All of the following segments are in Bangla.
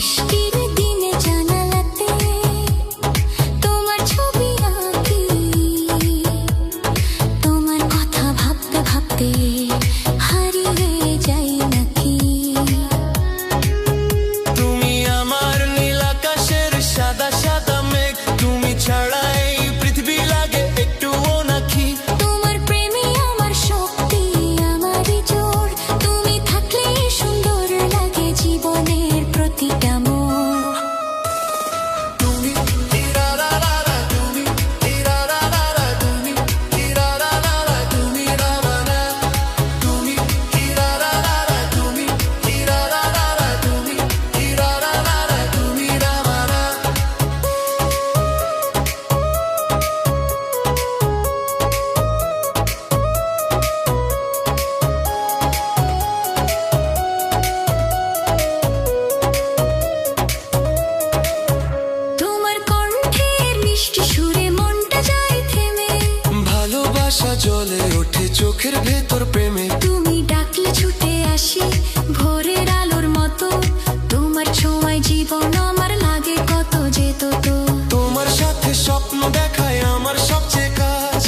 বৃষ্টির দিনে জানালাতে তোমার ছবি আঁকি, তোমার কথা ভাবতে ভাবতে হারিয়ে যাই নাকি। তুমি আমার নীল আকাশের সাদা সাদা মেঘ, তুমি ছাড়াই পৃথিবী লাগে একটুও নাকি। তোমার প্রেমে আমার শক্তি, আমারই জোর, তুমি থাকলে সুন্দর লাগে জীবনের প্রতিটা মোড়। তুমি ইরারারা, তুমি ইরারারা, তুমি ইরারারা, তুমি রামানা। তুমি ইরারারা, তুমি ইরারারা, তুমি ইরারারা, তুমি রামানা। তোমার কণ্ঠের মিষ্টি সুরে মনটা যায় থেমে, ভালোবাসা জ্বলে ওঠে চোখের ভেতর প্রেমে। তুমি ডাকলে ছুটে আসি ভোরের আলোর মতো, তোমার ছোঁয়ায় জীবন আমার লাগে কত যেত তো। তোমার সাথে স্বপ্ন দেখায় আমার সবচেয়ে কাজ,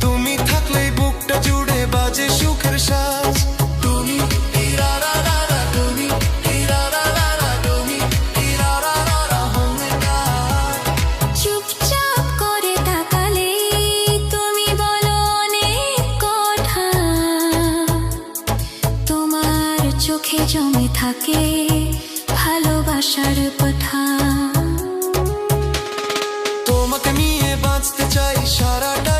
তুমি থাকলেই বুকটা জুড়ে বাজে সুখের সাজ। তুমি ইরারারা, তুমি ইরারারা, তুমি ইরারারা, চুপচাপ করে তাকালে তুমি বলো অনেক কথা, তোমার চোখে জমে থাকে ভালোবাসার কথা। তোমাকে নিয়ে বাঁচতে চাই সারাটা